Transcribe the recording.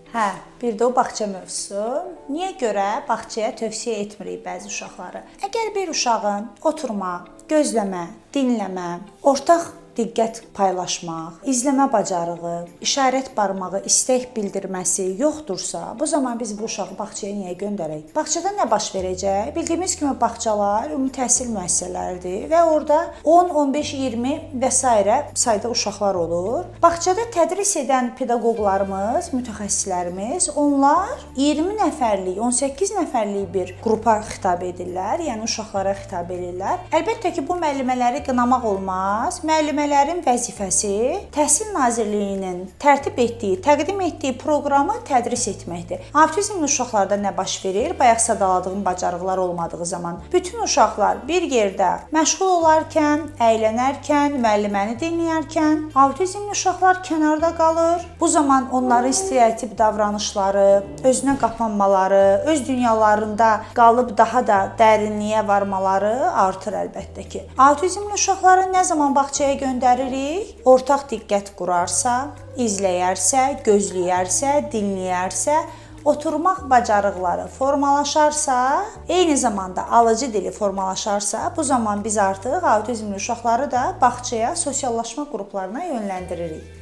Hə, bir də o bağça mövzusu. Niyə görə bağçaya tövsiyə etmirik bəzi uşaqları? Əgər bir uşağın oturma, gözləmə, dinləmə, ortaq diqqət paylaşmaq, izləmə bacarığı, işarət barmağı, istək bildirməsi yoxdursa, bu zaman biz bu uşağı bağçaya niyə göndərək? Bağçada nə baş verəcək? Bildiyimiz kimi bağçalar ümumi təhsil müəssisələridir və orada 10, 15, 20 və s. sayda uşaqlar olur. Bağçada tədris edən pedaqoqlarımız, mütəxəssislərimiz, onlar 20 nəfərlik, 18 nəfərlik bir qrupa xitab edirlər, yəni uşaqlara xitab edirlər. Əlbəttə ki, bu müəllimələri qınamaq olmaz. Müəllimələrin vəzifəsi Təhsil Nazirliyinin tərtib etdiyi, təqdim etdiyi proqramı tədris etməkdir. Avtizmli uşaqlarda nə baş verir? Bayaq sadaladığım bacarıqlar olmadığı zaman bütün uşaqlar bir yerdə məşğul olarkən, əylənərkən, müəlliməni dinləyərkən, avtizmli uşaqlar kənarda qalır. Bu zaman onların stereotip davranışları, özünə qapanmaları, öz dünyalarında qalıb daha da dərinliyə varmaları artır əlbəttə ki. Avtizmli uşaqları nə zaman bağçaya göndəririk? Ortaq diqqət qurarsa, izləyərsə, gözləyərsə, dinləyərsə, oturmaq bacarıqları formalaşarsa, eyni zamanda alıcı dili formalaşarsa, bu zaman biz artıq avtizmli uşaqları da bağçaya, sosiallaşma qruplarına yönləndiririk.